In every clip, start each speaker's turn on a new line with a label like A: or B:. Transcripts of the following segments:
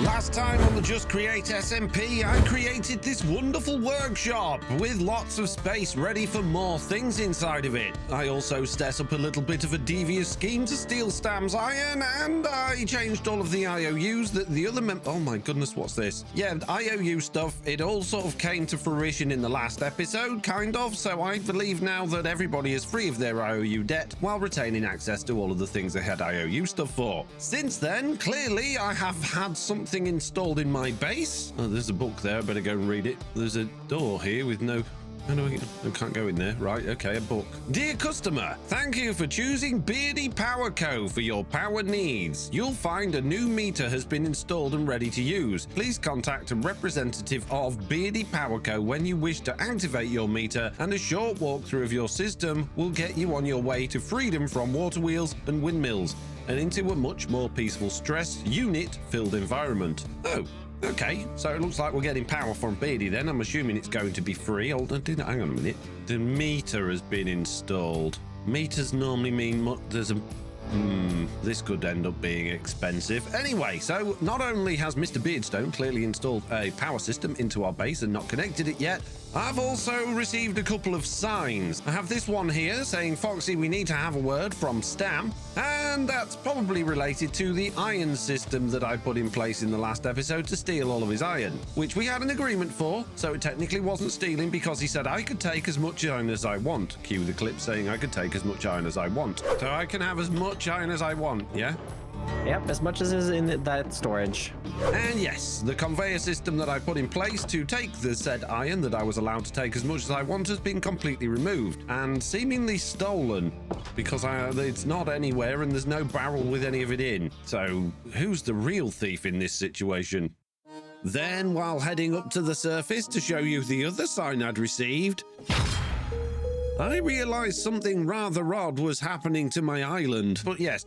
A: Last time on the Just Create SMP, I created this wonderful workshop with lots of space ready for more things inside of it. I also set up a little bit of a devious scheme to steal Stam's iron, and I changed all of the IOUs that the other oh my goodness, what's this? Yeah, IOU stuff, it all sort of came to fruition in the last episode, kind of, so I believe now that everybody is free of their IOU debt while retaining access to all of the things they had IOU stuff for. Since then, clearly I have had something installed in my base. Oh, there's a book there, I better go and read it. There's a door here with no... I can't go in there. Right, okay, a book. Dear customer, thank you for choosing Beardy Power Co. for your power needs. You'll find a new meter has been installed and ready to use. Please contact a representative of Beardy Power Co. when you wish to activate your meter, and a short walkthrough of your system will get you on your way to freedom from water wheels and windmills, and into a much more peaceful stress unit-filled environment. Oh. Okay, so it looks like we're getting power from Beardy then. I'm assuming it's going to be free. Hang on a minute. The meter has been installed. Meters normally mean there's a... this could end up being expensive. Anyway, so not only has Mr. Beardstone clearly installed a power system into our base and not connected it yet, I've also received a couple of signs. I have this one here saying, Foxy, we need to have a word from Stam, and that's probably related to the iron system that I put in place in the last episode to steal all of his iron, which we had an agreement for, so it technically wasn't stealing because he said I could take as much iron as I want. Cue the clip saying I could take as much iron as I want. So I can have as much iron as I want, yeah?
B: Yep, as much as is in that storage.
A: And yes, the conveyor system that I put in place to take the said iron that I was allowed to take as much as I want has been completely removed and seemingly stolen because it's not anywhere and there's no barrel with any of it in. So who's the real thief in this situation? Then, while heading up to the surface to show you the other sign I'd received, I realized something rather odd was happening to my island. But yes,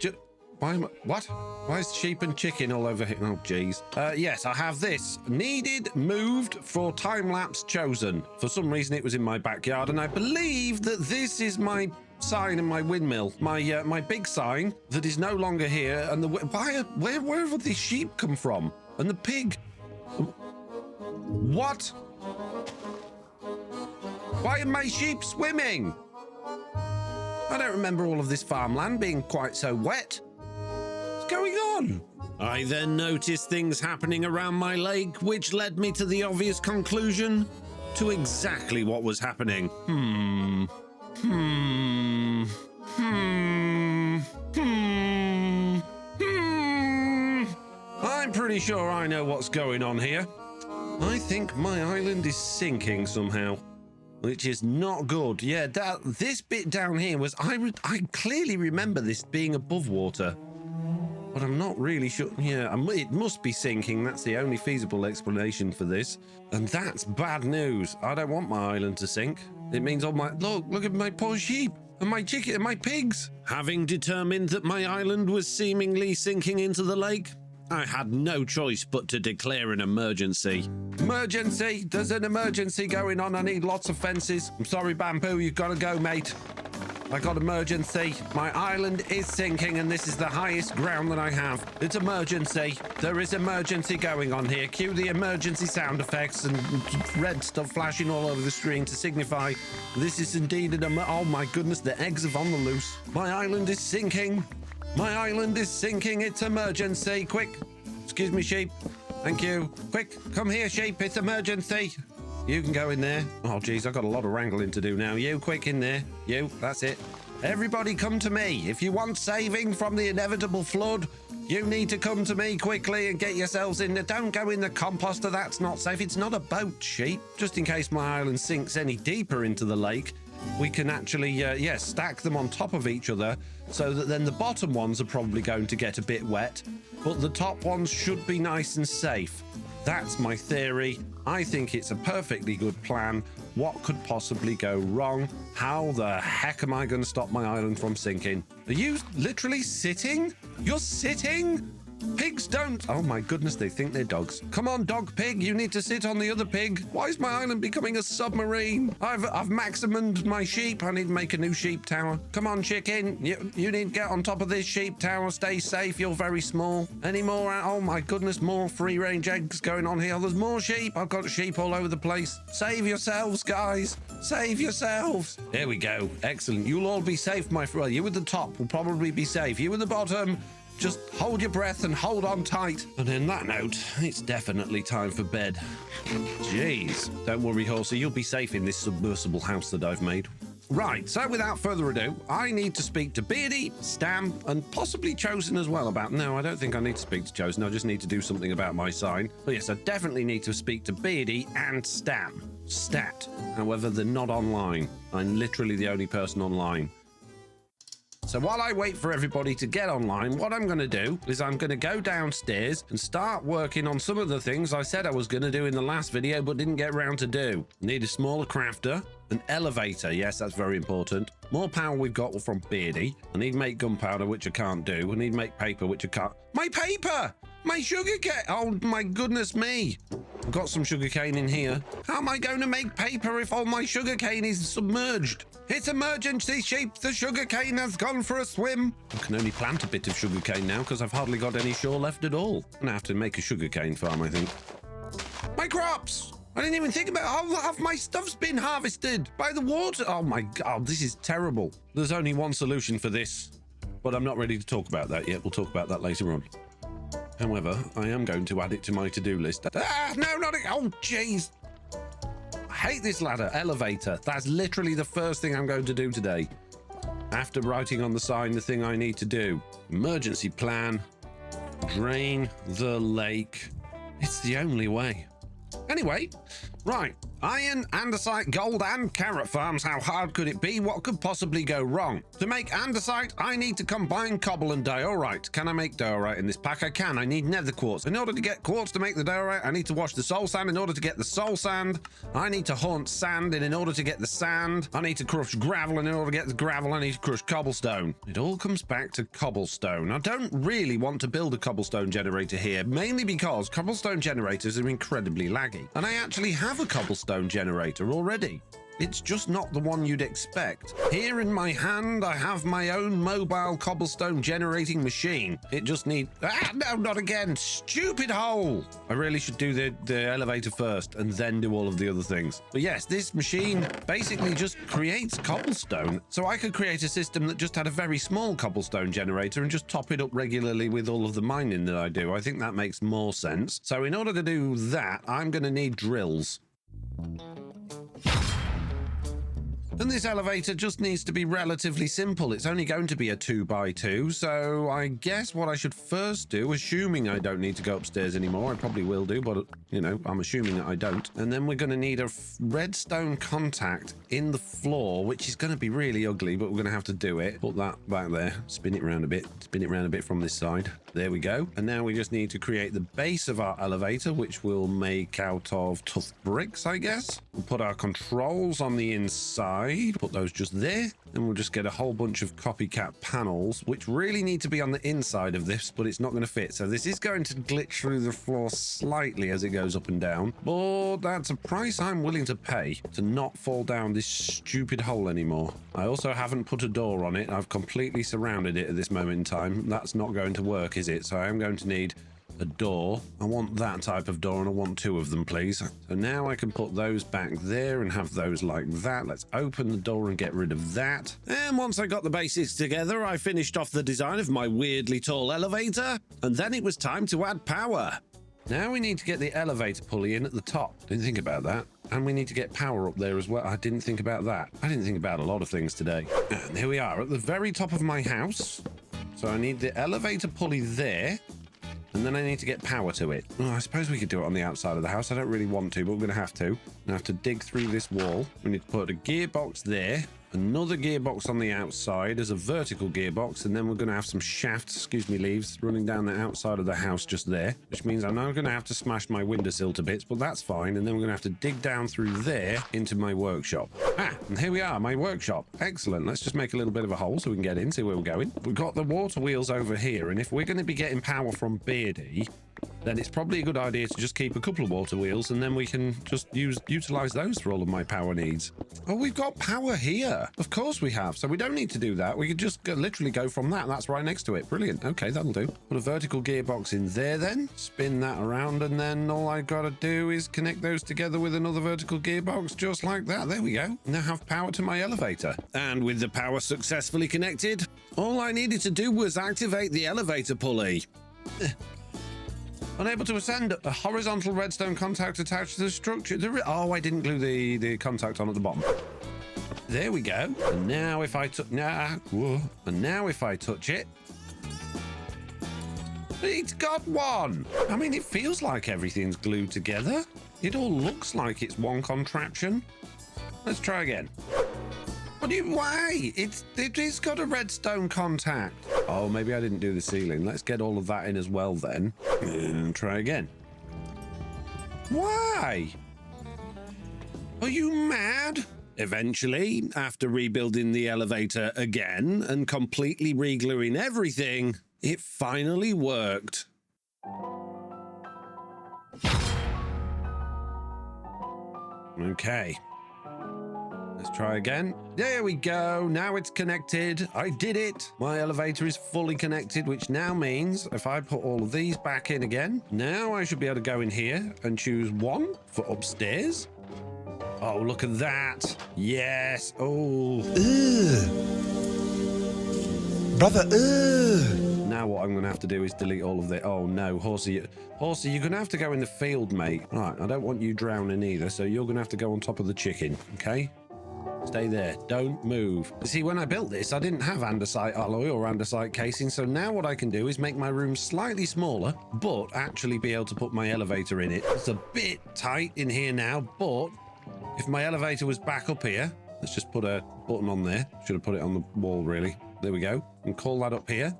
A: what? Why is sheep and chicken all over here? Oh, geez. Yes, I have this. Needed, moved for time-lapse chosen. For some reason, it was in my backyard, and I believe that this is my sign in my windmill. My big sign that is no longer here, and where have the sheep come from? And the pig? What? Why are my sheep swimming? I don't remember all of this farmland being quite so wet. Going on? I then noticed things happening around my lake, which led me to the obvious conclusion to exactly what was happening. I'm pretty sure I know what's going on here. I think my island is sinking somehow, which is not good. Yeah, this bit down here was... I clearly remember this being above water, but I'm not really sure. Yeah, it must be sinking. That's the only feasible explanation for this. And that's bad news. I don't want my island to sink. It means all my... Look at my poor sheep and my chicken and my pigs. Having determined that my island was seemingly sinking into the lake, I had no choice but to declare an emergency. Emergency! There's an emergency going on. I need lots of fences. I'm sorry, Bamboo. You've got to go, mate. I got emergency. My island is sinking and this is the highest ground that I have. It's emergency. There is emergency going on here. Cue the emergency sound effects and red stuff flashing all over the screen to signify this is indeed an oh my goodness, the eggs are on the loose. My island is sinking. My island is sinking. It's emergency. Quick. Excuse me, sheep. Thank you. Quick, come here, sheep. It's emergency. You can go in there. Oh, geez, I've got a lot of wrangling to do now. You, quick in there. You, that's it. Everybody come to me. If you want saving from the inevitable flood, you need to come to me quickly and get yourselves in there. Don't go in the composter. That's not safe. It's not a boat, sheep. Just in case my island sinks any deeper into the lake, we can actually, stack them on top of each other so that then the bottom ones are probably going to get a bit wet, but the top ones should be nice and safe. That's my theory. I think it's a perfectly good plan. What could possibly go wrong? How the heck am I going to stop my island from sinking? Are you literally sitting? You're sitting? Pigs don't. Oh my goodness, they think they're dogs. Come on, dog pig. You need to sit on the other pig. Why is my island becoming a submarine? I've maximumed my sheep. I need to make a new sheep tower. Come on, chicken. You need to get on top of this sheep tower. Stay safe. You're very small. Any more? Oh my goodness, more free range eggs going on here. There's more sheep. I've got sheep all over the place. Save yourselves, guys. Save yourselves. There we go. Excellent. You'll all be safe, my friend. You at the top will probably be safe. You at the bottom, just hold your breath and hold on tight. And in that note, it's definitely time for bed. Jeez. Don't worry, Horsey. You'll be safe in this submersible house that I've made. Right, so without further ado, I need to speak to Beardy, Stam, and possibly Chosen as well about... No, I don't think I need to speak to Chosen. I just need to do something about my sign. But yes, I definitely need to speak to Beardy and Stam. Stat. However, they're not online. I'm literally the only person online. So while I wait for everybody to get online, what I'm going to do is I'm going to go downstairs and start working on some of the things I said I was going to do in the last video but didn't get around to do. Need a smaller crafter, an elevator, yes, that's very important. More power we've got from Beardy. I need to make gunpowder, which I can't do. I need to make paper, which I can't. My paper! My sugarcane! Oh my goodness me! I've got some sugarcane in here. How am I going to make paper if all my sugarcane is submerged? It's emergency, sheep! The sugarcane has gone for a swim! I can only plant a bit of sugarcane now because I've hardly got any shore left at all. I'm gonna have to make a sugarcane farm, I think. My crops! I didn't even think about how half my stuff's been harvested by the water. Oh my God, this is terrible. There's only one solution for this, but I'm not ready to talk about that yet. We'll talk about that later on. However, I am going to add it to my to-do list. Ah, no, not it. Oh, jeez. I hate this ladder. Elevator. That's literally the first thing I'm going to do today. After writing on the sign the thing I need to do. Emergency plan. Drain the lake. It's the only way. Anyway, right. Iron, andesite, gold, and carrot farms. How hard could it be? What could possibly go wrong? To make andesite, I need to combine cobble and diorite. Can I make diorite in this pack? I can. I need nether quartz. In order to get quartz to make the diorite, I need to wash the soul sand. In order to get the soul sand, I need to hunt sand. And in order to get the sand, I need to crush gravel. And in order to get the gravel, I need to crush cobblestone. It all comes back to cobblestone. I don't really want to build a cobblestone generator here, mainly because cobblestone generators are incredibly laggy. And I actually have a cobblestone generator already. It's just not the one you'd expect. Here in my hand, I have my own mobile cobblestone generating machine. It just needs... Ah, no, not again. Stupid hole. I really should do the elevator first and then do all of the other things. But yes, this machine basically just creates cobblestone. So I could create a system that just had a very small cobblestone generator and just top it up regularly with all of the mining that I do. I think that makes more sense. So in order to do that, I'm going to need drills. And this elevator just needs to be relatively simple. It's only going to be a 2x2, so I guess what I should first do, assuming I don't need to go upstairs anymore, I probably will do, but, you know, I'm assuming that I don't. And then we're going to need a redstone contact in the floor, which is going to be really ugly, but we're going to have to do it. Put that back there, spin it around a bit from this side. There we go. And now we just need to create the base of our elevator, which we'll make out of tough bricks, I guess. We'll put our controls on the inside. Put those just there, and we'll just get a whole bunch of copycat panels, which really need to be on the inside of this, but it's not going to fit. So this is going to glitch through the floor slightly as it goes up and down, but that's a price I'm willing to pay to not fall down this stupid hole anymore. I also haven't put a door on it. I've completely surrounded it at this moment in time. That's not going to work, is it? So I am going to need a door. I want that type of door, and I want 2 of them, please. So now I can put those back there and have those like that. Let's open the door and get rid of that. And once I got the basics together, I finished off the design of my weirdly tall elevator, and then it was time to add power. Now we need to get the elevator pulley in at the top. Didn't think about that. And we need to get power up there as well. I didn't think about that. I didn't think about a lot of things today. And here we are at the very top of my house. So I need the elevator pulley there. And then I need to get power to it. Oh, I suppose we could do it on the outside of the house. I don't really want to, but we're going to have to. I have to dig through this wall. We need to put a gearbox there. another gearbox on the outside as a vertical gearbox, and then we're going to have some shafts, excuse me, leaves, running down the outside of the house just there, which means I'm now going to have to smash my windowsill to bits, but that's fine. And then we're going to have to dig down through there into my workshop. And here we are, my workshop. Excellent. Let's just make a little bit of a hole so we can get in, see where we're going. We've got the water wheels over here, and if we're going to be getting power from Beardy, then it's probably a good idea to just keep a couple of water wheels, and then we can just utilize those for all of my power needs. Oh, we've got power here. Of course we have. So we don't need to do that. We could just literally go from that. That's right next to it. Brilliant. Okay, that'll do. Put a vertical gearbox in there then. Spin that around, and then all I gotta do is connect those together with another vertical gearbox, just like that. There we go. Now have power to my elevator. And with the power successfully connected, all I needed to do was activate the elevator pulley. Unable to ascend. A horizontal redstone contact attached to the structure. Oh, I didn't glue the contact on at the bottom. There we go. And now if I touch... And now if I touch it... It's got one! I mean, it feels like everything's glued together. It all looks like it's one contraption. Let's try again. What do you... Why? It's got a redstone contact. Oh, maybe I didn't do the ceiling. Let's get all of that in as well then. And try again. Why? Are you mad? Eventually, after rebuilding the elevator again and completely re-gluing everything, it finally worked. Okay. Let's try again. There we go. Now it's connected. I did it. My elevator is fully connected, which now means if I put all of these back in again, now I should be able to go in here and choose one for upstairs. Oh, look at that. Yes. Oh.
C: Ugh. Brother, ugh.
A: Now what I'm going to have to do is delete all of the... Oh, no, Horsey. Horsey, you're going to have to go in the field, mate. Right, I don't want you drowning either, so you're going to have to go on top of the chicken, okay? Stay there. Don't move. See, when I built this, I didn't have andesite alloy or andesite casing, so now what I can do is make my room slightly smaller, but actually be able to put my elevator in it. It's a bit tight in here now, but if my elevator was back up here, let's just put a button on there. Should have put it on the wall, really. There we go. And call that up here.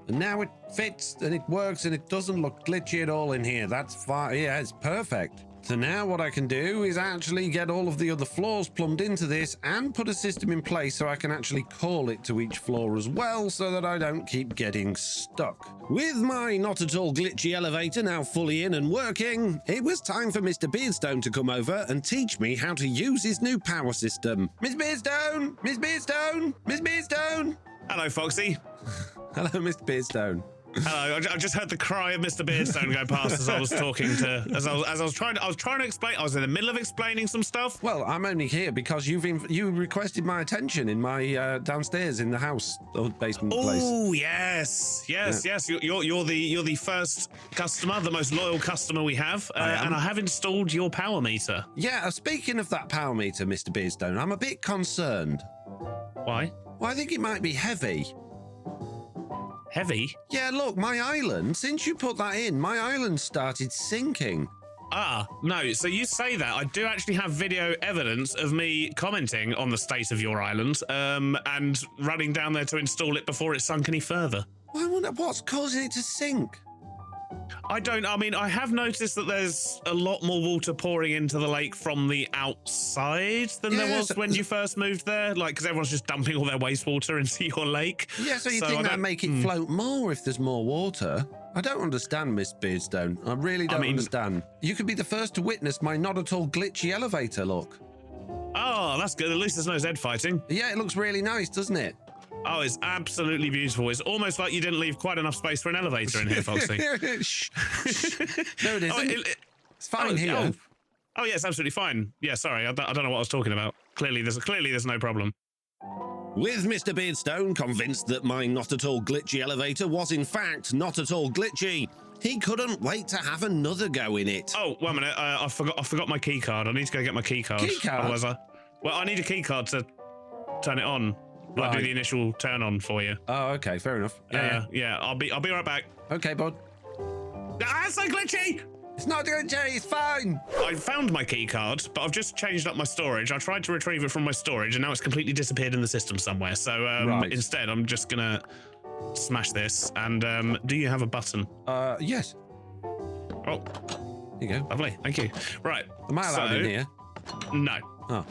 A: And now it fits and it works and it doesn't look glitchy at all in here. That's fine. Yeah, it's perfect. So now what I can do is actually get all of the other floors plumbed into this and put a system in place so I can actually call it to each floor as well so that I don't keep getting stuck. With my not at all glitchy elevator now fully in and working, it was time for Mr. Beardstone to come over and teach me how to use his new power system. Miss Beardstone! Miss Beardstone! Miss Beardstone!
D: Hello, Foxy.
A: Hello, Mr. Beardstone.
D: Hello. I just heard the cry of Mr. Beardstone go past as I was talking to, as I was trying to explain. I was in the middle of explaining some stuff.
A: Well, I'm only here because you requested my attention in my downstairs in the house or basement place.
D: Oh yes. You're the first customer, the most loyal customer we have, and I have installed your power meter.
A: Yeah. Speaking of that power meter, Mr. Beardstone, I'm a bit concerned.
D: Why?
A: Well, I think it might be heavy.
D: Heavy?
A: Yeah, look, my island, since you put that in, my island started sinking.
D: Ah, no, so you say that. I do actually have video evidence of me commenting on the state of your island and running down there to install it before it sunk any further.
A: I wonder what's causing it to sink.
D: I mean, I have noticed that there's a lot more water pouring into the lake from the outside than there was when you first moved there, like, because everyone's just dumping all their wastewater into your lake.
A: Yeah, so you think that'd make it float more if there's more water? I don't understand, Miss Beardstone. I really don't understand. You could be the first to witness my not at all glitchy elevator, look.
D: Oh, that's good. At least there's no Zed fighting.
A: Yeah, it looks really nice, doesn't it?
D: Oh, it's absolutely beautiful. It's almost like you didn't leave quite enough space for an elevator in here, Foxy.
A: Shh. No, it isn't. It's fine here.
D: Oh, yeah, it's absolutely fine. Yeah, sorry, I don't know what I was talking about. Clearly, there's no problem.
A: With Mr. Beardstone convinced that my not at all glitchy elevator was in fact not at all glitchy, he couldn't wait to have another go in it.
D: Oh, 1 minute. I forgot my key card. I need to go get my key card.
A: Key card?
D: Otherwise I need a key card to turn it on. I'll do the initial turn on for you.
A: Oh, okay, fair enough.
D: Yeah. I'll be right back.
A: Okay, bud.
D: Ah, it's so glitchy!
A: It's not going to change. It's fine.
D: I found my key card, but I've just changed up my storage. I tried to retrieve it from my storage, and now it's completely disappeared in the system somewhere. So instead, I'm just gonna smash this. And do you have a button?
A: Yes.
D: Oh,
A: Here you go.
D: lovely. Thank you. Right.
A: Am I allowed in here?
D: No.
A: Oh.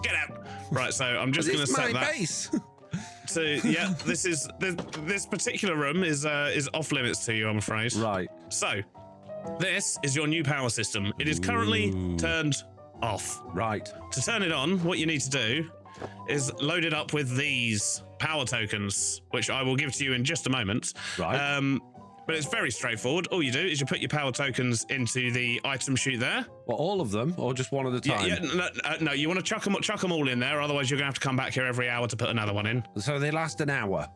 D: Get out. Right. So I'm just gonna
A: It's
D: set
A: my
D: that.
A: base.
D: So yeah, this particular room is off limits to you, I'm afraid.
A: Right.
D: So this is your new power system. It is currently turned off.
A: Right.
D: To turn it on, what you need to do is load it up with these power tokens, which I will give to you in just a moment.
A: Right.
D: But it's very straightforward. All you do is you put your power tokens into the item chute there.
A: Well, all of them, or just one at a time?
D: No, you want to chuck them all in there. Otherwise, you're going to have to come back here every hour to put another one in.
A: So they last an hour.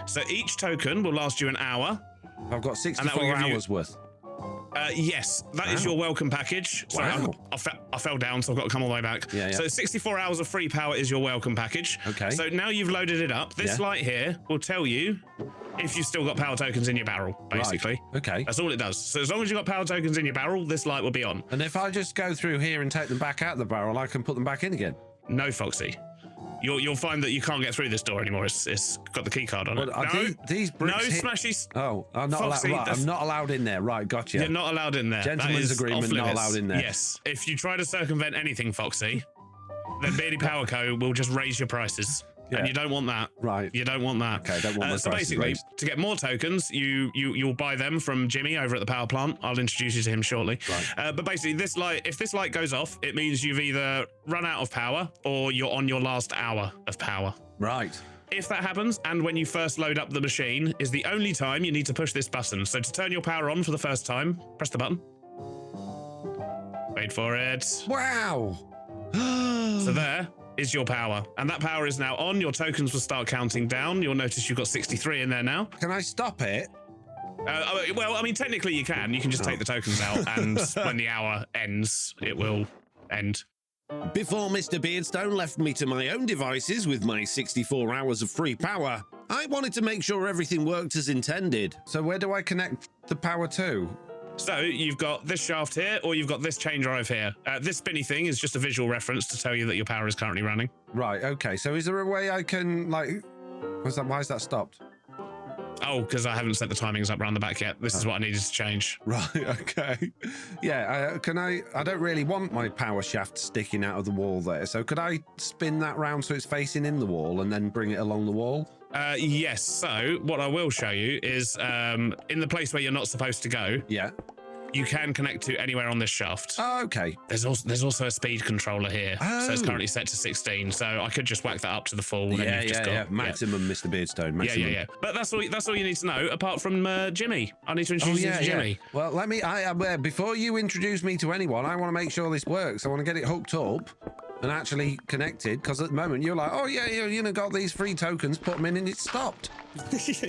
D: So each token will last you an hour.
A: I've got 64
D: give you-
A: hours worth.
D: Yes, that is your welcome package. Sorry,
A: Wow.
D: I fell down, so I've got to come all the way back.
A: Yeah.
D: So 64 hours of free power is your welcome package.
A: Okay.
D: So now you've loaded it up. This light here will tell you if you've still got power tokens in your barrel, basically.
A: Right. Okay.
D: That's all it does. So as long as you've got power tokens in your barrel, this light will be on.
A: And if I just go through here and take them back out of the barrel, I can put them back in again?
D: No, Foxy. You'll find that you can't get through this door anymore. It's got the key card on it. No,
A: these bricks
D: no
A: hit-
D: smashy.
A: Oh, I'm not
D: Foxy,
A: allowed. Right, I'm not allowed in there. Right, gotcha.
D: You're not allowed in there.
A: Gentleman's
D: That is
A: agreement,
D: off
A: not
D: limits.
A: allowed in there.
D: Yes. If you try to circumvent anything, Foxy, then Beardy Power Co. will just raise your prices.
A: Yeah.
D: And you don't want that.
A: Right.
D: You don't want that.
A: Okay, don't want my
D: So
A: prices
D: basically,
A: raised.
D: to get more tokens, you'll buy them from Jimmy over at the power plant. I'll introduce you to him shortly.
A: Right.
D: But basically, if this light goes off, it means you've either run out of power or you're on your last hour of power.
A: Right.
D: If that happens, and when you first load up the machine, is the only time you need to push this button. So to turn your power on for the first time, press the button. Wait for it.
A: Wow.
D: So there is your power. And that power is now on. Your tokens will start counting down. You'll notice you've got 63 in there now.
A: Can I stop it?
D: Well, I mean, technically you can. You can just take the tokens out, and when the hour ends, it will end.
A: Before Mr. Beardstone left me to my own devices with my 64 hours of free power, I wanted to make sure everything worked as intended. So where do I connect the power to?
D: So you've got this shaft here, or you've got this chain drive here. This spinny thing is just a visual reference to tell you that your power is currently running.
A: Right, okay. So is there a way I can, like... Why is that stopped?
D: Oh, because I haven't set the timings up around the back yet. This is what I needed to change.
A: Right, okay. Yeah, I don't really want my power shaft sticking out of the wall there. So could I spin that round so it's facing in the wall and then bring it along the wall?
D: Yes. So what I will show you is in the place where you're not supposed to go,
A: Yeah.
D: you can connect to anywhere on this shaft.
A: Oh, okay.
D: There's also a speed controller here. So it's
A: Oh.
D: currently set to 16. So I could just whack that up to the full. And
A: Yeah,
D: you've just got,
A: Maximum, Mr. Beardstone. Maximum.
D: Yeah. But that's all you need to know, apart from Jimmy. I need to introduce you to Jimmy.
A: Well, before you introduce me to anyone, I want to make sure this works. I want to get it hooked up and actually connected, because at the moment you're like, oh yeah, got these free tokens, put them in, and it stopped.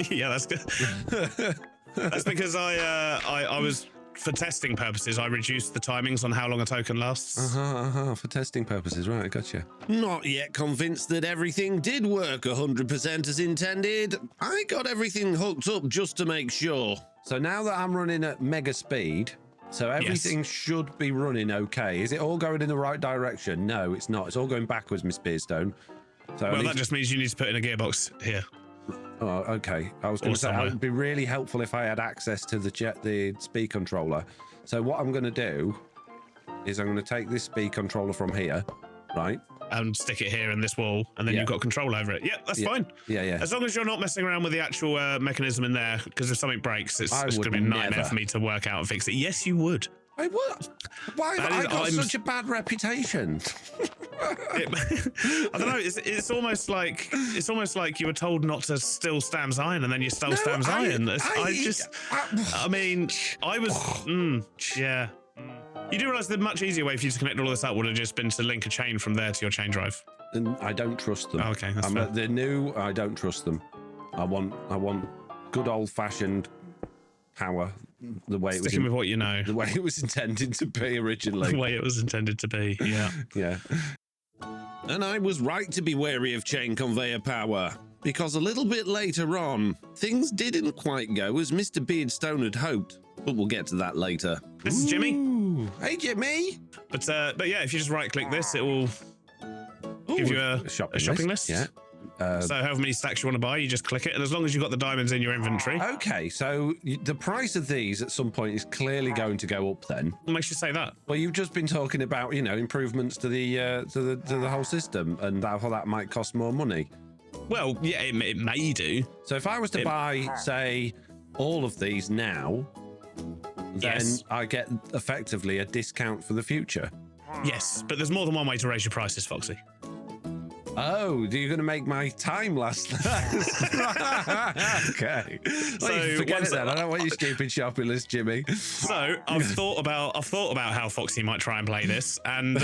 D: Yeah, that's good. That's because I was, for testing purposes, I reduced the timings on how long a token lasts.
A: For testing purposes, right? Gotcha. Not yet convinced that everything did work 100% as intended. I got everything hooked up just to make sure. So now that I'm running at mega speed, so everything should be running okay. Is it all going in the right direction? No, it's not. It's all going backwards, Miss Beardstone. So
D: Well, that just means you need to put in a gearbox here.
A: Oh, okay. I was going to say it would be really helpful if I had access to the speed controller. So what I'm going to do is I'm going to take this speed controller from here, right?
D: And stick it here in this wall, and then you've got control over it. Yeah, that's fine.
A: Yeah.
D: As long as you're not messing around with the actual mechanism in there, because if something breaks, it's going to be a nightmare for me to work out and fix it. Yes, you would.
A: I would. Why have I got such a bad reputation?
D: I don't know. It's almost like you were told not to steal Stam's iron, and then you stole Stam's iron. Yeah. You do realise the much easier way for you to connect all of this up would have just been to link a chain from there to your chain drive.
A: And I don't trust them.
D: Oh, okay, that's fair.
A: They're new. I don't trust them. I want good old fashioned power. The way
D: Sticking with what you know.
A: The way it was intended to be originally.
D: The way it was intended to be. Yeah.
A: Yeah. And I was right to be wary of chain conveyor power, because a little bit later on, things didn't quite go as Mr. Beardstone had hoped. but we'll get to that later.
D: This is Jimmy.
A: Ooh. Hey, Jimmy.
D: But yeah, if you just right-click this, it will give you a shopping list.
A: Yeah.
D: So however many stacks you want to buy, you just click it, and as long as you've got the diamonds in your inventory.
A: Okay, so the price of these at some point is clearly going to go up then.
D: What makes you say that?
A: Well, you've just been talking about, you know, improvements to the whole system and how that might cost more money.
D: Well, yeah, it may do.
A: So if I was to buy, say, all of these now, then I get effectively a discount for the future.
D: Yes, but there's more than one way to raise your prices, Foxy.
A: Oh, you're going to make my time last? Okay.
D: So
A: forget it then. I don't want your stupid shopping list, Jimmy.
D: So I've thought about how Foxy might try and play this, and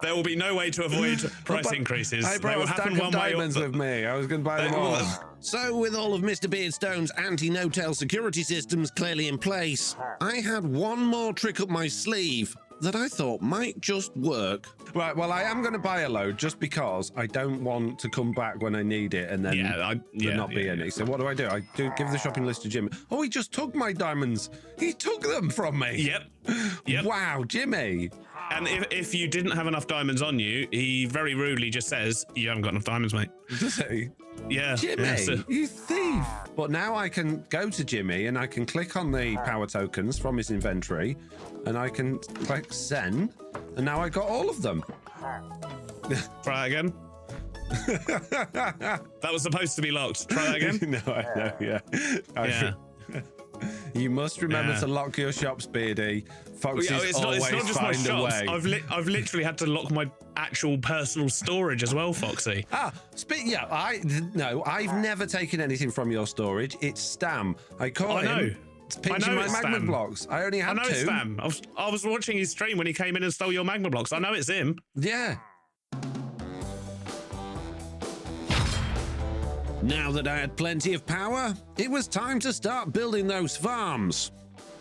D: there will be no way to avoid price increases.
A: I brought a stack of diamonds with me. I was going to buy them all. So with all of Mr. Beardstone's anti-no-tail security systems clearly in place, I had one more trick up my sleeve that I thought might just work. Right, well, I am going to buy a load just because I don't want to come back when I need it and then there not be any. So what do? I do give the shopping list to Jimmy. Oh, he just took my diamonds. He took them from me.
D: Yep.
A: Wow, Jimmy.
D: And if you didn't have enough diamonds on you, he very rudely just says, you haven't got enough diamonds, mate.
A: Does he?
D: Yeah.
A: Jimmy,
D: yeah,
A: you thief. But now I can go to Jimmy and I can click on the power tokens from his inventory and I can click send. And now I got all of them.
D: Try that again. That was supposed to be locked. Try that again.
A: No, I know, yeah. You must remember to lock your shops, Beardy. Foxy's always find a way.
D: I've literally had to lock my actual personal storage as well, Foxy.
A: I've never taken anything from your storage. It's Stam. I caught him. It's pinching my magma blocks. I only had two.
D: It's Stam. I was watching his stream when he came in and stole your magma blocks. I know it's him.
A: Yeah. Now that I had plenty of power, it was time to start building those farms.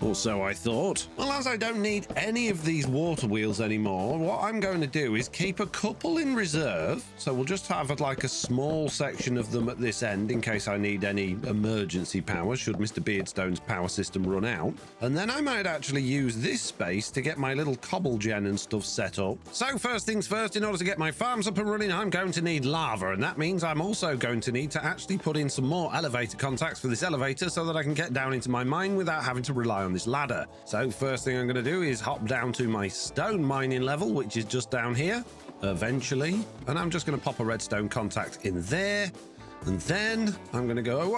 A: Or so I thought. Well, as I don't need any of these water wheels anymore, what I'm going to do is keep a couple in reserve. So we'll just have like a small section of them at this end in case I need any emergency power should Mr. Beardstone's power system run out. And then I might actually use this space to get my little cobble gen and stuff set up. So first things first, in order to get my farms up and running, I'm going to need lava. And that means I'm also going to need to actually put in some more elevator contacts for this elevator so that I can get down into my mine without having to rely on this ladder. So first thing I'm going to do is hop down to my stone mining level, which is just down here eventually, and I'm just going to pop a redstone contact in there, and then I'm going to go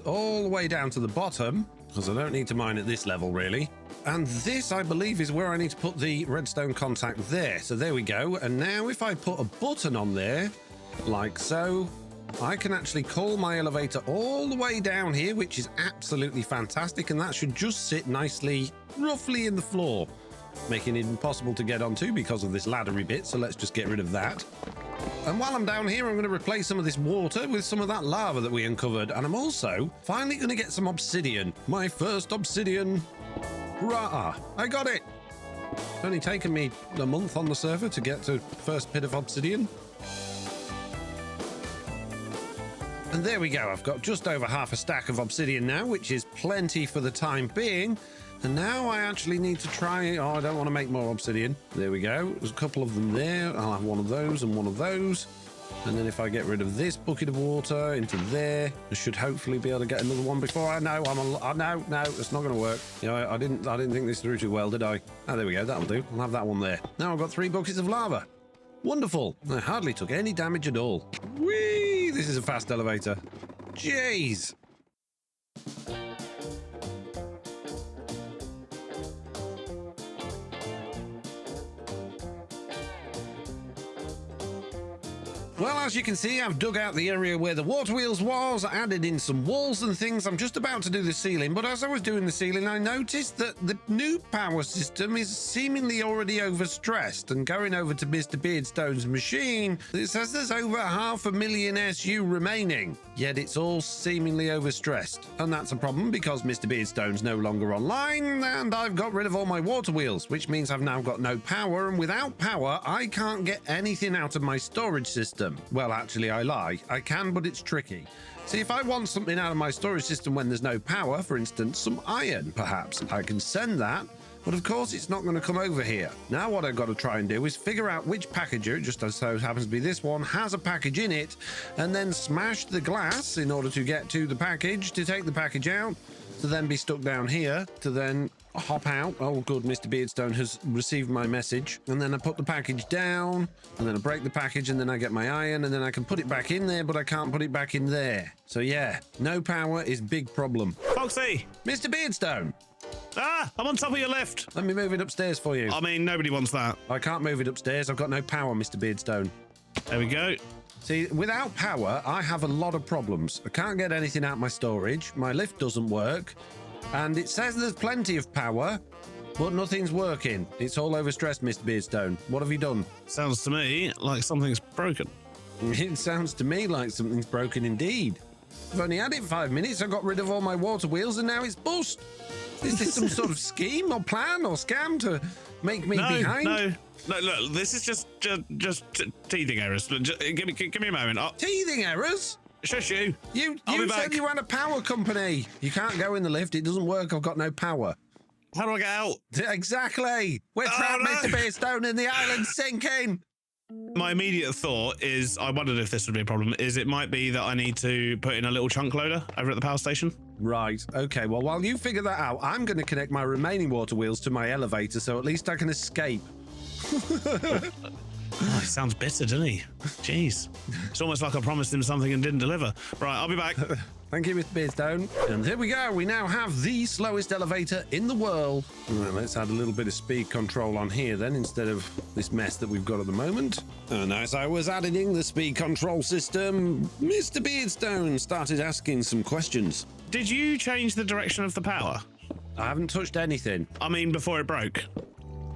A: all the way down to the bottom because I don't need to mine at this level really. And this, I believe, is where I need to put the redstone contact there. So there we go. And now if I put a button on there like so, I can actually call my elevator all the way down here, which is absolutely fantastic, and that should just sit nicely, roughly in the floor, making it impossible to get onto because of this laddery bit, so let's just get rid of that. And while I'm down here, I'm going to replace some of this water with some of that lava that we uncovered, and I'm also finally going to get some obsidian. My first obsidian. Hurrah! I got it! It's only taken me a month on the server to get to first bit of obsidian. And there we go, I've got just over half a stack of obsidian now, which is plenty for the time being. And now I actually need to try, I don't want to make more obsidian. There we go, there's a couple of them there. I'll have one of those and one of those. And then if I get rid of this bucket of water into there, I should hopefully be able to get another one before I know no, it's not going to work. You know, I didn't think this through too well, did I? Oh, there we go, that'll do. I'll have that one there. Now I've got 3 buckets of lava. Wonderful. I hardly took any damage at all. Whee! This is a fast elevator. Jeez. Well, as you can see, I've dug out the area where the water wheels was, added in some walls and things. I'm just about to do the ceiling, but as I was doing the ceiling, I noticed that the new power system is seemingly already overstressed. And going over to Mr. Beardstone's machine, it says there's over 500,000 SU remaining, yet it's all seemingly overstressed. And that's a problem because Mr. Beardstone's no longer online, and I've got rid of all my water wheels, which means I've now got no power, and without power, I can't get anything out of my storage system. system. Well, actually, I lie. I can, but it's tricky. See, if I want something out of my storage system when there's no power, for instance, some iron, perhaps, I can send that. But of course, it's not going to come over here. Now what I've got to try and do is figure out which packager, just as so happens to be this one, has a package in it, and then smash the glass in order to get to the package, to take the package out, to then be stuck down here, to then hop out. Oh, good, Mr. Beardstone has received my message. And then I put the package down, and then I break the package, and then I get my iron, and then I can put it back in there, but I can't put it back in there. So yeah, no power is big problem.
D: Foxy!
A: Mr. Beardstone!
D: Ah, I'm on top of your lift.
A: Let me move it upstairs for you.
D: I mean, nobody wants that.
A: I can't move it upstairs. I've got no power, Mr. Beardstone.
D: There we go.
A: See, without power, I have a lot of problems. I can't get anything out my storage. My lift doesn't work. And it says there's plenty of power, but nothing's working. It's all overstressed, Mr. Beardstone. What have you done?
D: Sounds to me like something's broken.
A: It sounds to me like something's broken indeed. I've only had it 5 minutes. I got rid of all my water wheels and now it's bust. Is this some sort of scheme or plan or scam to make me behind?
D: No, look, this is just teething errors. Give me a moment.
A: Teething errors?
D: Shush you.
A: You
D: I'll be
A: said
D: back.
A: you ran a power company. You can't go in the lift. It doesn't work. I've got no power.
D: How do I get out?
A: Exactly. We're trapped,
D: no.
A: Mr. Beardstone, and the island's sinking.
D: My immediate thought is, I wondered if this would be a problem, is it might be that I need to put in a little chunk loader over at the power station.
A: Right. Okay. Well, while you figure that out, I'm going to connect my remaining water wheels to my elevator, so at least I can escape.
D: Oh, he sounds bitter, doesn't he? Jeez. It's almost like I promised him something and didn't deliver. Right, I'll be back.
A: Thank you, Mr. Beardstone. And here we go. We now have the slowest elevator in the world. Well, let's add a little bit of speed control on here then, instead of this mess that we've got at the moment. And as I was adding the speed control system, Mr. Beardstone started asking some questions.
D: Did you change the direction of the power?
A: I haven't touched anything.
D: I mean, before it broke.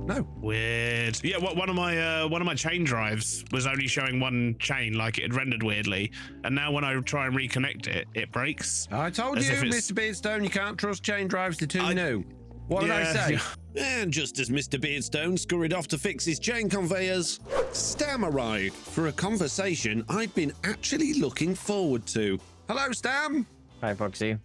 A: No.
D: Weird. Yeah, one of my chain drives was only showing one chain, like it had rendered weirdly, and now when I try and reconnect it, it breaks.
A: I told you, Mr. Beardstone, you can't trust chain drives. They're too new. What did I say? And just as Mr. Beardstone scurried off to fix his chain conveyors, Stam arrived for a conversation I'd been actually looking forward to. Hello, Stam.
B: Hi, Foxy.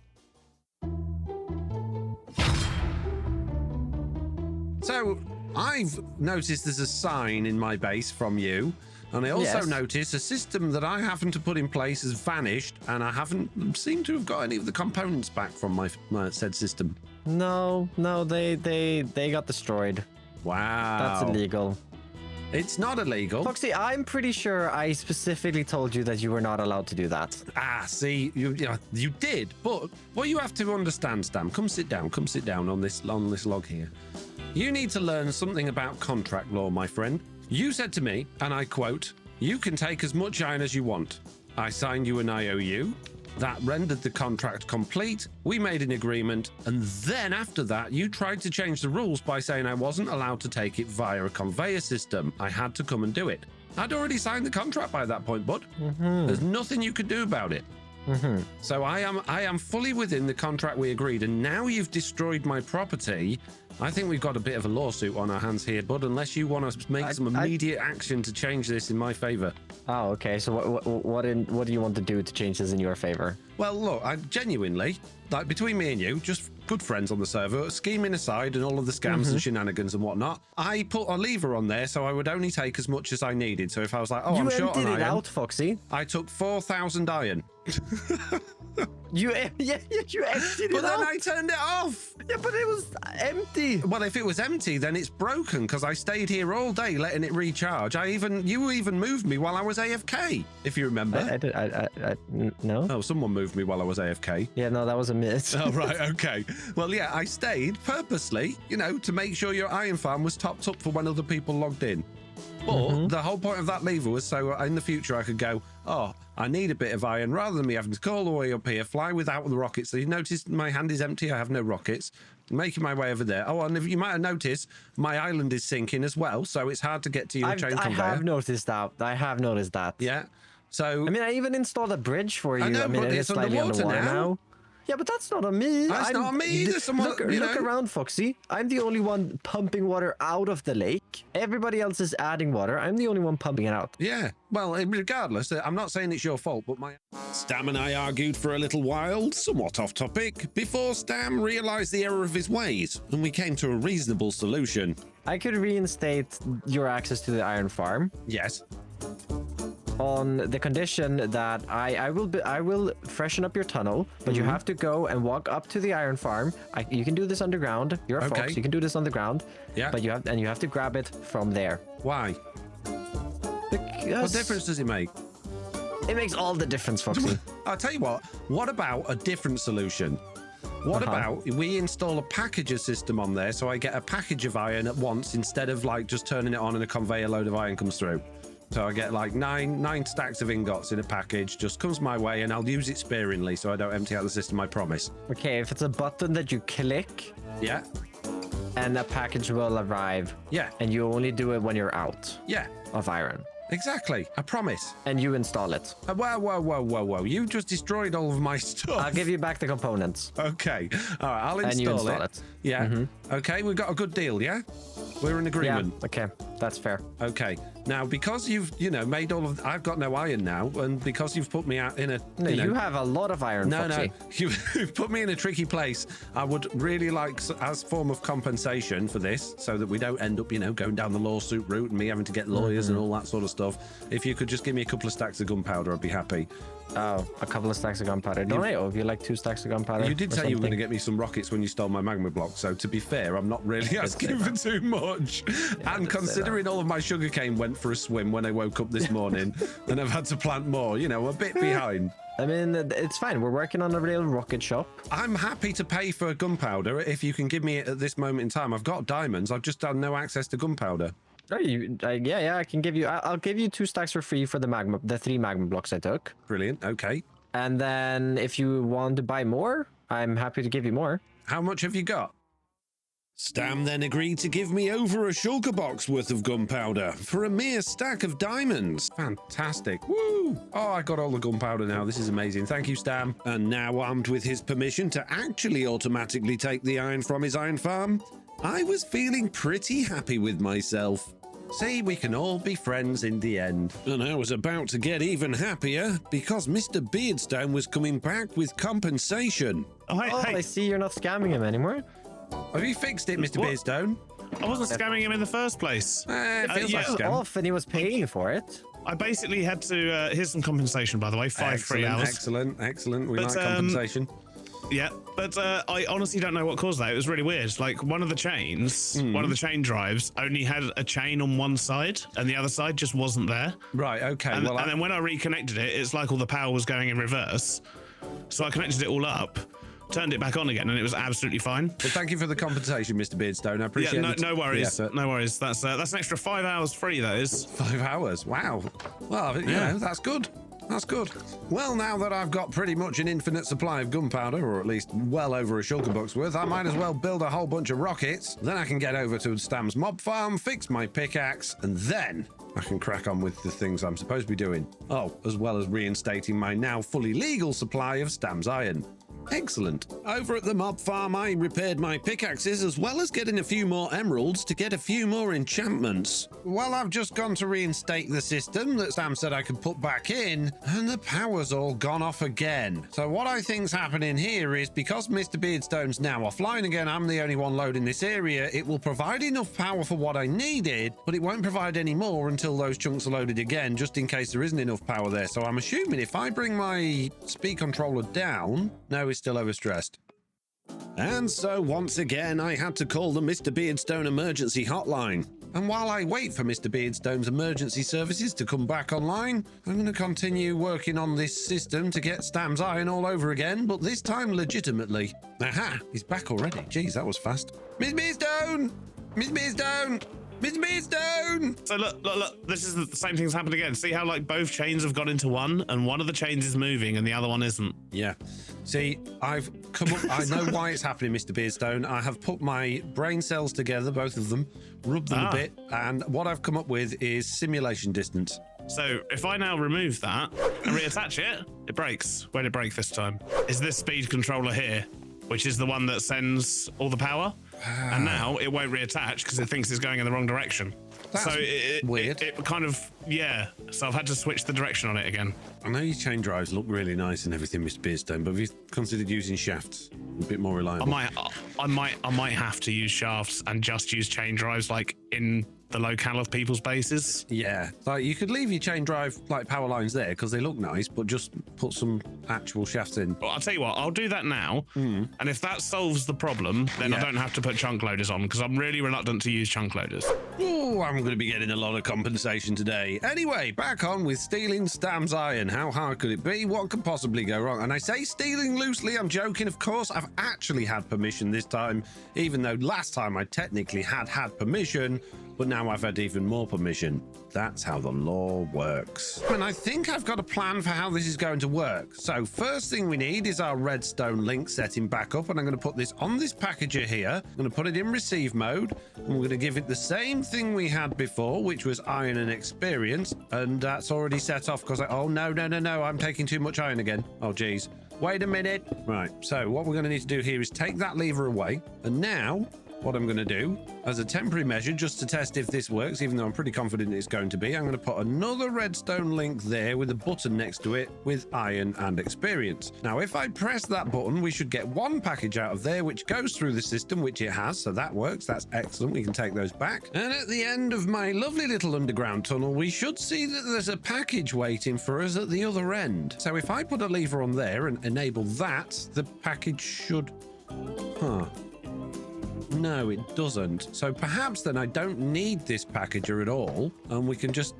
A: So, I've noticed there's a sign in my base from you, and I also noticed a system that I happen to put in place has vanished, and I haven't seemed to have got any of the components back from my said system.
B: No, they got destroyed.
A: Wow.
B: That's illegal.
A: It's not illegal.
B: Foxy, I'm pretty sure I specifically told you that you were not allowed to do that.
A: Ah, see, you did, but what you have to understand, Stam, come sit down on this log here. You need to learn something about contract law, my friend. You said to me, and I quote, "You can take as much iron as you want. I signed you an IOU. That rendered the contract complete. We made an agreement. And then after that, you tried to change the rules by saying I wasn't allowed to take it via a conveyor system. I had to come and do it. I'd already signed the contract by that point, bud. There's nothing you could do about it. So I am fully within the contract we agreed. And now you've destroyed my property. I think we've got a bit of a lawsuit on our hands here, bud, unless you want to make some immediate action to change this in my favor.
B: Oh, okay. So what do you want to do to change this in your favor?
A: Well, look, I genuinely, like, between me and you, just good friends on the server, scheming aside and all of the scams and shenanigans and whatnot, I put a lever on there so I would only take as much as I needed. So if I was like, oh, I'm short on iron,
B: you emptied it out, Foxy.
A: I took 4,000 iron.
B: You emptied it
A: But
B: out.
A: then I turned it off.
B: Yeah, but it was empty.
A: Well, if it was empty, then it's broken because I stayed here all day letting it recharge. You even moved me while I was AFK, if you remember.
B: No.
A: Oh, someone moved me while I was AFK.
B: Yeah, no, that was a miss.
A: Oh, right, okay. Well, yeah, I stayed purposely, to make sure your iron farm was topped up for when other people logged in. But the whole point of that lever was so in the future I could go, oh, I need a bit of iron, rather than me having to call all the way up here, fly without the rockets. So you notice my hand is empty, I have no rockets. Making my way over there. Oh, and you might have noticed my island is sinking as well, so it's hard to get to your chain conveyor.
B: I have noticed that.
A: Yeah. So
B: I mean, I even installed a bridge for you.
A: I know, but
B: it is
A: it's
B: slightly
A: underwater
B: now. Yeah, but that's not on me.
A: That's not on me either. Someone,
B: look
A: you know.
B: around, Foxy. I'm the only one pumping water out of the lake. Everybody else is adding water. I'm the only one pumping it out.
A: Yeah, well, regardless, I'm not saying it's your fault, but Stam and I argued for a little while, somewhat off topic, before Stam realised the error of his ways, and we came to a reasonable solution.
B: I could reinstate your access to the iron farm.
A: Yes.
B: On the condition that I will freshen up your tunnel, but you have to go and walk up to the iron farm. You can do this underground. You're a fox. You can do this on the ground.
A: Yeah.
B: But you have to grab it from there.
A: Why?
B: Because
A: What difference does it make?
B: it makes all the difference, Foxy.
A: I'll tell you what about a different solution? What about we install a packager system on there so I get a package of iron at once instead of like just turning it on and a conveyor load of iron comes through? So I get like nine stacks of ingots in a package, just comes my way, and I'll use it sparingly so I don't empty out the system, I promise.
B: Okay, if it's a button that you click,
A: Yeah,
B: and a package will arrive.
A: yeah,
B: And you only do it when you're out
A: yeah,
B: of iron.
A: exactly, I promise.
B: And you install it.
A: Whoa, you just destroyed all of my stuff.
B: I'll give you back the components.
A: Okay, all right, I'll install,
B: And you install it.
A: Yeah, okay, we've got a good deal, yeah? We're in agreement.
B: Yeah, okay, that's fair.
A: Okay. Now, because you've, made all of... I've got no iron now, and because you've put me out in a...
B: No, you have a lot of iron, Foxy.
A: You've put me in a tricky place. I would really like, as form of compensation for this, so that we don't end up, going down the lawsuit route and me having to get lawyers and all that sort of stuff, if you could just give me a couple of stacks of gunpowder, I'd be happy.
B: Oh, a couple of stacks of gunpowder. Don't I owe you like 2 stacks of gunpowder?
A: You did say you were going to get me some rockets when you stole my magma block, so to be fair, I'm not really asking for too much. And considering all of my sugarcane went for a swim when I woke up this morning, and I've had to plant more, a bit behind.
B: I mean, it's fine. We're working on a real rocket shop.
A: I'm happy to pay for gunpowder if you can give me it at this moment in time. I've got diamonds. I've just had no access to gunpowder.
B: Oh, yeah, I can give you. I'll give you 2 stacks for free for the 3 magma blocks I took.
A: Brilliant. Okay.
B: And then if you want to buy more, I'm happy to give you more.
A: How much have you got? Stam then agreed to give me over a shulker box worth of gunpowder for a mere stack of diamonds. Fantastic. Woo! Oh, I got all the gunpowder now. This is amazing. Thank you, Stam. And now, armed with his permission to actually automatically take the iron from his iron farm, I was feeling pretty happy with myself. See, we can all be friends in the end. And I was about to get even happier because Mr. Beardstone was coming back with compensation.
D: Oh, hey.
B: I see you're not scamming him anymore.
A: Have you fixed it, Mr.
D: What?
A: Beardstone?
D: I wasn't scamming him in the first place.
A: It feels like a scam.
B: Off, and he was paying for it.
D: I basically had to. Here's some compensation, by the way. 5 free hours.
A: Excellent. We like compensation.
D: Yeah, but I honestly don't know what caused that. It was really weird. Like one of the chains, one of the chain drives only had a chain on one side and the other side just wasn't there.
A: Right, okay.
D: And then when I reconnected it, it's like all the power was going in reverse. So I connected it all up, turned it back on again, and it was absolutely fine.
A: Well, thank you for the compensation, Mr. Beardstone. I appreciate it.
D: No worries. No worries. That's an extra 5 hours free, that is.
A: 5 hours? Wow. Well, that's good. That's good. Well, now that I've got pretty much an infinite supply of gunpowder, or at least well over a shulker box worth, I might as well build a whole bunch of rockets. Then I can get over to Stam's mob farm, fix my pickaxe, and then I can crack on with the things I'm supposed to be doing. Oh, as well as reinstating my now fully legal supply of Stam's iron. Excellent. Over at the mob farm, I repaired my pickaxes as well as getting a few more emeralds to get a few more enchantments. Well, I've just gone to reinstate the system that Stam said I could put back in, and the power's all gone off again. So what I think's happening here is because Mr. Beardstone's now offline again, I'm the only one loading this area, it will provide enough power for what I needed, but it won't provide any more until those chunks are loaded again, just in case there isn't enough power there. So I'm assuming if I bring my speed controller down, no, it's still overstressed. And so once again, I had to call the Mr. Beardstone emergency hotline. And while I wait for Mr. Beardstone's emergency services to come back online, I'm going to continue working on this system to get Stam's iron all over again, but this time legitimately. Aha, he's back already. Jeez, that was fast. Miss Beardstone! Miss Beardstone! Mr. Beardstone!
D: So look, this is the same thing's happened again. See how like both chains have gone into one and one of the chains is moving and the other one isn't?
A: Yeah. See, I've come up, I know why it's happening, Mr. Beardstone. I have put my brain cells together, both of them, rubbed them a bit, and what I've come up with is simulation distance.
D: So if I now remove that and reattach it, It breaks. Where did it break this time? Is this speed controller here, which is the one that sends all the power? And now it won't reattach because it thinks it's going in the wrong direction.
A: That's
D: so
A: weird.
D: It kind of, yeah. So I've had to switch the direction on it again.
A: I know your chain drives look really nice and everything, Mr. Beardstone, but have you considered using shafts? A bit more reliable.
D: I might have to use shafts and just use chain drives like in the locale of people's bases.
A: Yeah, like you could leave your chain drive like power lines there because they look nice, but just put some actual shafts in.
D: Well, I'll tell you what, I'll do that now. And if that solves the problem, then I don't have to put chunk loaders on because I'm really reluctant to use chunk loaders.
A: Oh, I'm going to be getting a lot of compensation today. Anyway, back on with stealing Stam's iron. How hard could it be? What could possibly go wrong? And I say stealing loosely, I'm joking. Of course, I've actually had permission this time, even though last time I technically had permission, but now I've had even more permission. That's how the law works. And I think I've got a plan for how this is going to work. So first thing we need is our redstone link setting back up, and I'm going to put this on this packager here. I'm going to put it in receive mode, and we're going to give it the same thing we had before, which was iron and experience, and that's already set off because oh no, I'm taking too much iron again. Oh geez, wait a minute. Right, so what we're going to need to do here is take that lever away, and now what I'm going to do as a temporary measure just to test if this works, even though I'm pretty confident it's going to be, I'm going to put another redstone link there with a button next to it with iron and experience. Now if I press that button, we should get one package out of there which goes through the system, which it has, so that works. That's excellent. We can take those back, and at the end of my lovely little underground tunnel we should see that there's a package waiting for us at the other end. So if I put a lever on there and enable that, the package should... No, it doesn't. So perhaps then I don't need this packager at all, and we can just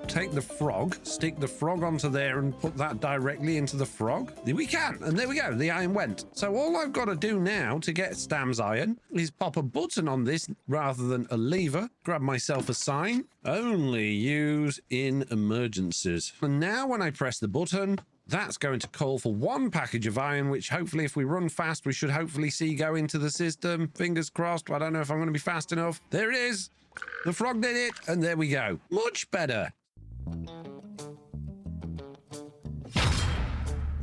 A: take the frog, stick the frog onto there and put that directly into the frog. We can, and there we go, the iron went. So all I've got to do now to get Stam's iron is pop a button on this rather than a lever, grab myself a sign, only use in emergencies. And now when I press the button, that's going to call for one package of iron, which hopefully if we run fast, we should hopefully see go into the system. Fingers crossed. I don't know if I'm going to be fast enough. There it is. The frog did it. And there we go. Much better.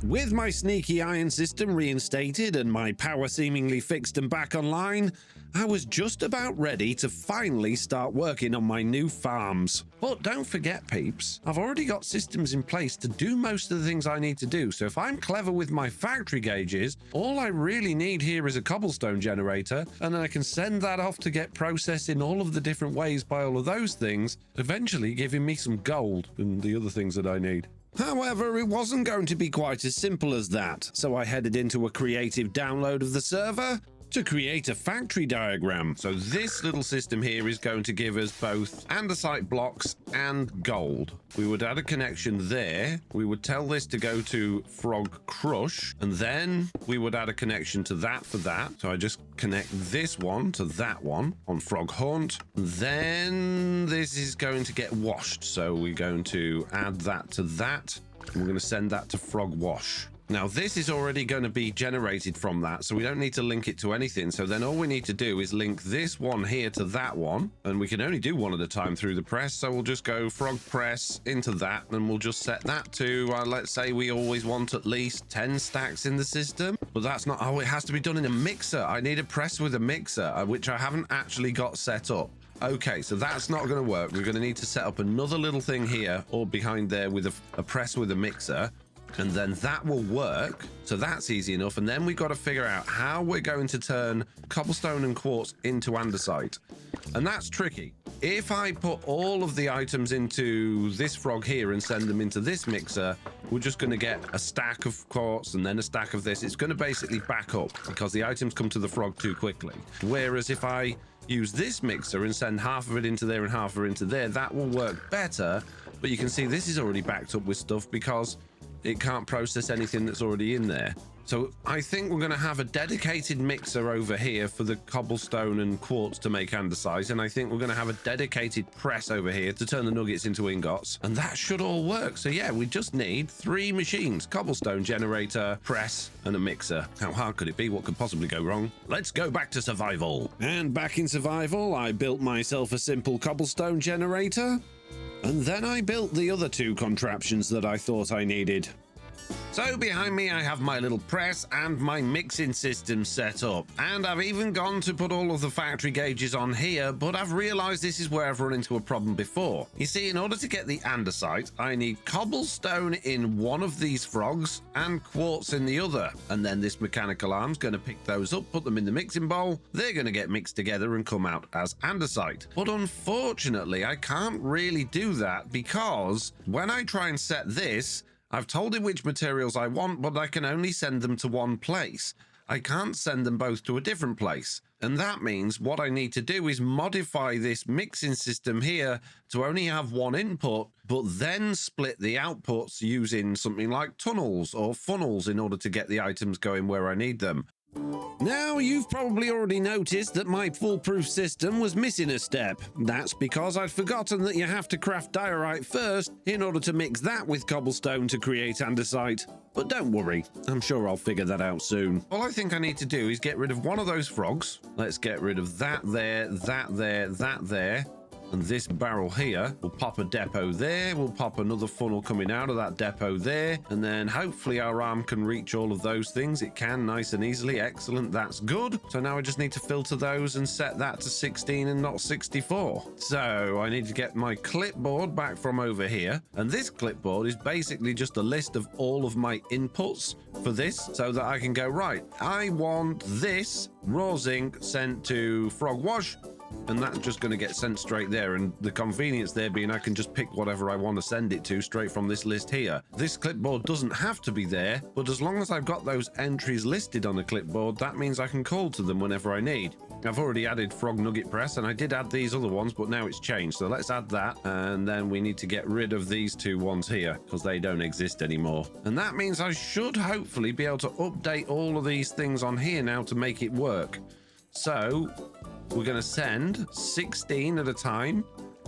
A: With my sneaky iron system reinstated and my power seemingly fixed and back online, I was just about ready to finally start working on my new farms. But don't forget, peeps, I've already got systems in place to do most of the things I need to do, so if I'm clever with my factory gauges, all I really need here is a cobblestone generator, and then I can send that off to get processed in all of the different ways by all of those things, eventually giving me some gold and the other things that I need. However, it wasn't going to be quite as simple as that, so I headed into a creative download of the server to create a factory diagram. So this little system here is going to give us both andesite blocks and gold. We would add a connection there. We would tell this to go to Frog Crush, and then we would add a connection to that for that. So I just connect this one to that one on Frog Hunt. Then this is going to get washed. So we're going to add that to that. And we're going to send that to Frog Wash. Now this is already going to be generated from that, so we don't need to link it to anything. So then all we need to do is link this one here to that one, and we can only do one at a time through the press. So we'll just go frog press into that, and we'll just set that to, let's say we always want at least 10 stacks in the system. But that's not, it has to be done in a mixer. I need a press with a mixer, which I haven't actually got set up. Okay, so that's not going to work. We're going to need to set up another little thing here or behind there with a press with a mixer. And then that will work. So that's easy enough. And then we've got to figure out how we're going to turn cobblestone and quartz into andesite. And that's tricky. If I put all of the items into this frog here and send them into this mixer, we're just going to get a stack of quartz and then a stack of this. It's going to basically back up because the items come to the frog too quickly. Whereas if I use this mixer and send half of it into there and half of it into there, that will work better. But you can see this is already backed up with stuff because it can't process anything that's already in there. So I think we're going to have a dedicated mixer over here for the cobblestone and quartz to make andesite, and I think we're going to have a dedicated press over here to turn the nuggets into ingots, and that should all work. So yeah, we just need 3 machines: cobblestone generator, press, and a mixer. How hard could it be? What could possibly go wrong? Let's go back to survival. And back in survival, I built myself a simple cobblestone generator, and then I built the other 2 contraptions that I thought I needed. So behind me I have my little press and my mixing system set up, and I've even gone to put all of the factory gauges on here, but I've realized this is where I've run into a problem before. You see, in order to get the andesite, I need cobblestone in one of these frogs and quartz in the other, and then this mechanical arm's going to pick those up, put them in the mixing bowl, they're going to get mixed together and come out as andesite. But unfortunately I can't really do that, because when I try and set this, I've told it which materials I want, but I can only send them to one place. I can't send them both to a different place. And that means what I need to do is modify this mixing system here to only have one input, but then split the outputs using something like tunnels or funnels in order to get the items going where I need them. Now, you've probably already noticed that my foolproof system was missing a step. That's because I'd forgotten that you have to craft diorite first in order to mix that with cobblestone to create andesite. But don't worry, I'm sure I'll figure that out soon. All I think I need to do is get rid of one of those frogs. Let's get rid of that there, that there, that there. And this barrel here, we'll pop a depot there, we'll pop another funnel coming out of that depot there, and then hopefully our arm can reach all of those things. It can, nice and easily. Excellent, that's good. So now I just need to filter those and set that to 16 and not 64. So I need to get my clipboard back from over here, and this clipboard is basically just a list of all of my inputs for this, so that I can go, right, I want this raw zinc sent to Frog Wash, and that's just going to get sent straight there, and the convenience there being I can just pick whatever I want to send it to straight from this list here. This clipboard doesn't have to be there, but as long as I've got those entries listed on a clipboard, that means I can call to them whenever I need. I've already added Frog Nugget Press, and I did add these other ones, but now it's changed, so let's add that, and then we need to get rid of these two ones here because they don't exist anymore. And that means I should hopefully be able to update all of these things on here now to make it work. So we're going to send 16 at a time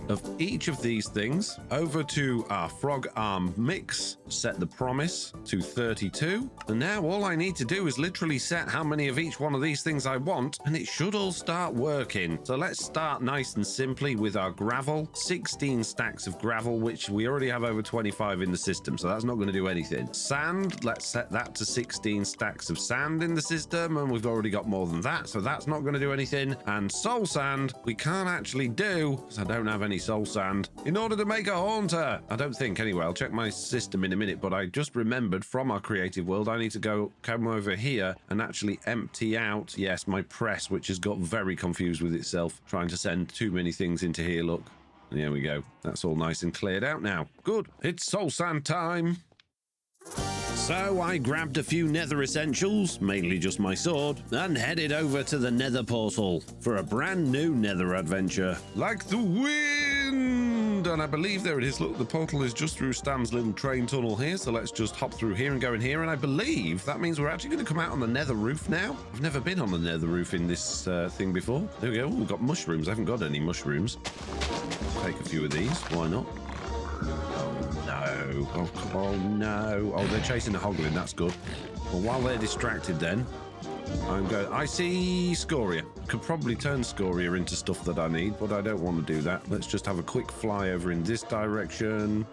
A: of each of these things over to our frog arm mix, set the promise to 32, and now all I need to do is literally set how many of each one of these things I want, and it should all start working. So let's start nice and simply with our gravel. 16 stacks of gravel, which we already have over 25 in the system, so that's not going to do anything. Sand, let's set that to 16 stacks of sand in the system, and we've already got more than that, so that's not going to do anything. And soul sand we can't actually do because I don't have any soul sand in order to make a haunter. I don't think, anyway. I'll check my system in a minute, but I just remembered from our creative world I need to come over here and actually empty out, yes, my press, which has got very confused with itself trying to send too many things into here. Look, there we go. That's all nice and cleared out now. Good, it's soul sand time. So I grabbed a few nether essentials, mainly just my sword, and headed over to the nether portal for a brand new nether adventure. Like the wind! And I believe there it is. Look, the portal is just through Stam's little train tunnel here, so let's just hop through here and go in here, and I believe that means we're actually going to come out on the nether roof now. I've never been on the nether roof in this thing before. There we go. Ooh, we've got mushrooms. I haven't got any mushrooms. Take a few of these. Why not? Oh no. Oh, they're chasing the hoglin. That's good. Well, while they're distracted then, I see scoria. Could probably turn scoria into stuff that I need, but I don't want to do that. Let's just have a quick fly over in this direction.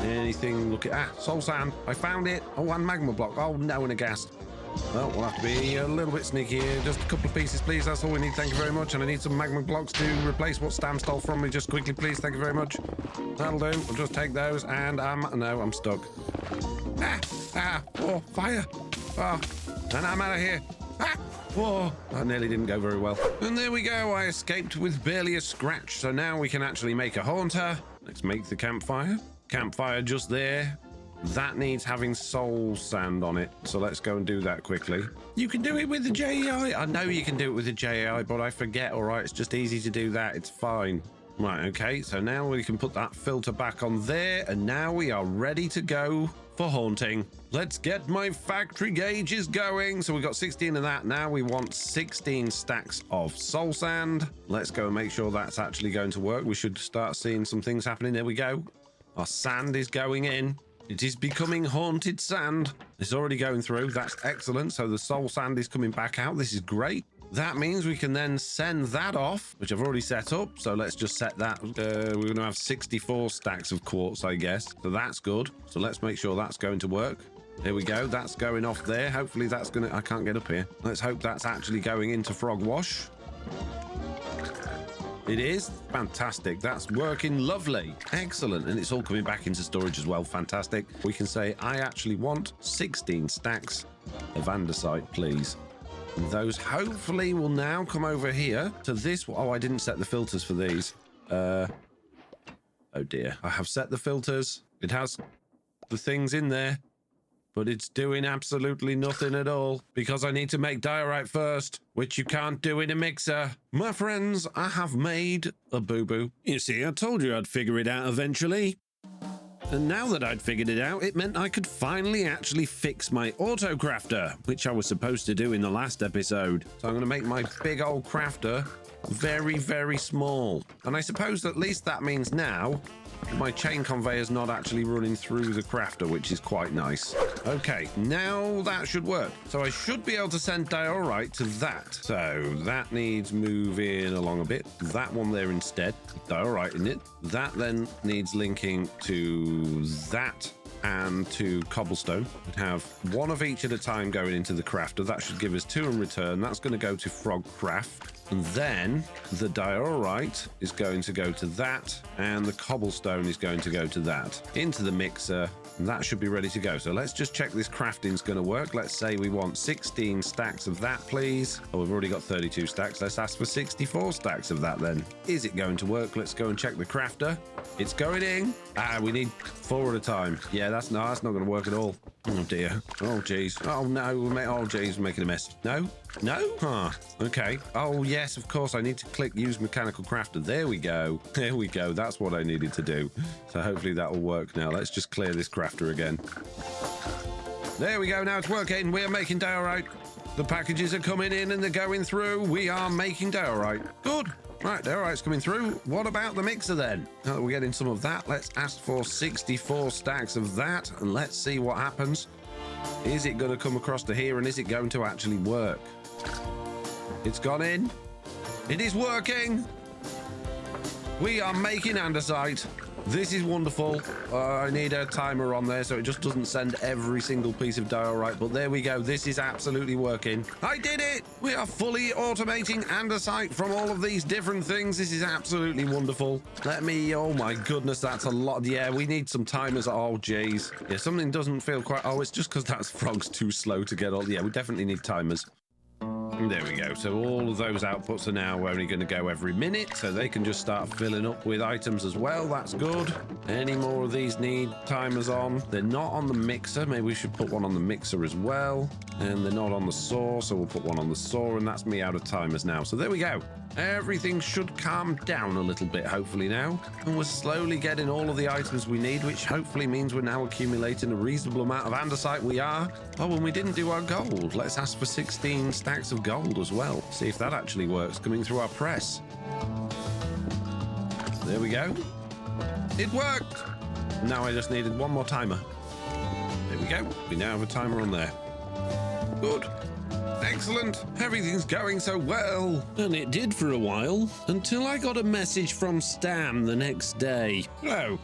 A: Anything? Look at soul sand. I found it. Oh, and magma block. Oh no, and a gas. Well, we'll have to be a little bit sneaky here. Just a couple of pieces, please. That's all we need. Thank you very much. And I need some magma blocks to replace what Stam stole from me. Just quickly, please. Thank you very much. That'll do. I'll just take those. And no, I'm stuck. Oh, fire. Oh, and I'm out of here. Whoa, that nearly didn't go very well. And there we go. I escaped with barely a scratch. So now we can actually make a haunter. Let's make the campfire. Campfire just there. That needs having soul sand on it, so let's go and do that quickly. You can do it with the JAI. I know you can do it with the JAI, but I forget. All right, it's just easy to do that. It's fine. Right, okay, so now we can put that filter back on there, and now we are ready to go for haunting. Let's get my factory gauges going. So we got 16 of that. Now we want 16 stacks of soul sand. Let's go and make sure that's actually going to work. We should start seeing some things happening. There we go. Our sand is going in. It is becoming haunted sand. It's already going through. That's excellent. So the soul sand is coming back out. This is great. that means we can then send that off, which I've already set up. So let's just set that. We're going to have 64 stacks of quartz, I guess. So that's good. So let's make sure that's going to work. Here we go. That's going off there. Hopefully that's going to... I can't get up here. Let's hope that's actually going into Frog Wash. It is. Fantastic. That's working lovely. Excellent. And it's all coming back into storage as well. Fantastic. We can say, I actually want 16 stacks of andesite, please. And those hopefully will now come over here to this. Oh, I didn't set the filters for these. Oh dear. I have set the filters. It has the things in there, but it's doing absolutely nothing at all because I need to make diorite first, which you can't do in a mixer. My friends, I have made a boo-boo. You see, I told you I'd figure it out eventually. And now that I'd figured it out, it meant I could finally actually fix my auto crafter, which I was supposed to do in the last episode. So I'm going to make my big old crafter very, very small. And I suppose at least that means now my chain conveyor's not actually running through the crafter, which is quite nice. Okay, now that should work. So I should be able to send diorite to that. So that needs moving along a bit. That one there instead, diorite in it. That then needs linking to that and to cobblestone. We'd have one of each at a time going into the crafter. That should give us 2 in return. That's going to go to Frog Craft. And then the diorite is going to go to that, and the cobblestone is going to go to that. Into the mixer, and that should be ready to go. So let's just check this crafting's going to work. Let's say we want 16 stacks of that, please. Oh, we've already got 32 stacks. Let's ask for 64 stacks of that then. Is it going to work? Let's go and check the crafter. It's going in. We need 4 at a time. Yeah, that's not going to work at all. Oh dear. Oh geez. Oh no. Oh geez, we're making a mess. No? No? Huh. Okay. Oh yes, of course. I need to click use mechanical crafter. There we go. There we go. That's what I needed to do. So hopefully that will work now. Let's just clear this crafter again. There we go. Now it's working. We are making diorite. The packages are coming in and they're going through. We are making diorite. Good. Right, diorite's coming through. What about the mixer then? Now that we're getting some of that, let's ask for 64 stacks of that and let's see what happens. Is it going to come across to here and is it going to actually work? It's gone in. It is working. We are making andesite. This is wonderful. I need a timer on there so it just doesn't send every single piece of diorite, but there we go. This is absolutely working. I did it! We are fully automating andesite from all of these different things. This is absolutely wonderful. Let me... Oh my goodness, that's a lot. Yeah, we need some timers. Oh, geez. Yeah, something doesn't feel quite... Oh, it's just because that frog's too slow to get all... Yeah, we definitely need timers. There we go. So all of those outputs are now only going to go every minute, so they can just start filling up with items as well. That's good. Any more of these need timers on? They're not on the mixer. Maybe we should put one on the mixer as well. And they're not on the saw, so we'll put one on the saw, and that's me out of timers now. So there we go. Everything should calm down a little bit, hopefully now. And we're slowly getting all of the items we need, which hopefully means we're now accumulating a reasonable amount of andesite. We are. Oh, and we didn't do our gold. Let's ask for 16 stacks of gold as well. See if that actually works, coming through our press. There we go. It worked. Now I just needed one more timer. There we go. We now have a timer on there. Good. Excellent. Everything's going so well. And it did for a while, until I got a message from Stam the next day. Oh.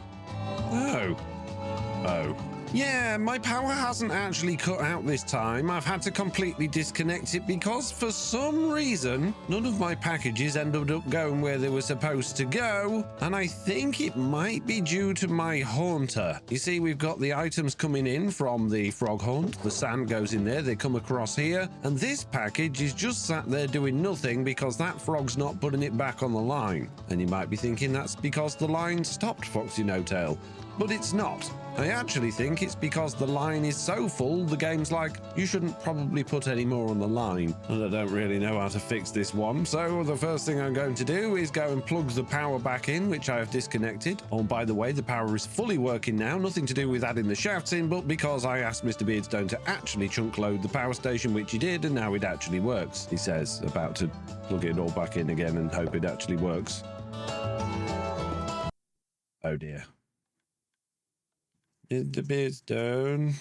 A: Yeah, my power hasn't actually cut out this time. I've had to completely disconnect it because for some reason, none of my packages ended up going where they were supposed to go. And I think it might be due to my haunter. You see, we've got the items coming in from the frog hunt. The sand goes in there, they come across here. And this package is just sat there doing nothing because that frog's not putting it back on the line. And you might be thinking that's because the line stopped FoxyNoTail. But it's not. I actually think it's because the line is so full, the game's like, you shouldn't probably put any more on the line. And I don't really know how to fix this one, so the first thing I'm going to do is go and plug the power back in, which I have disconnected. Oh, by the way, the power is fully working now, nothing to do with adding the shafts in, but because I asked Mr Beardstone to actually chunk load the power station, which he did, and now it actually works, he says, about to plug it all back in again and hope it actually works. Oh dear. Mr Beardstone.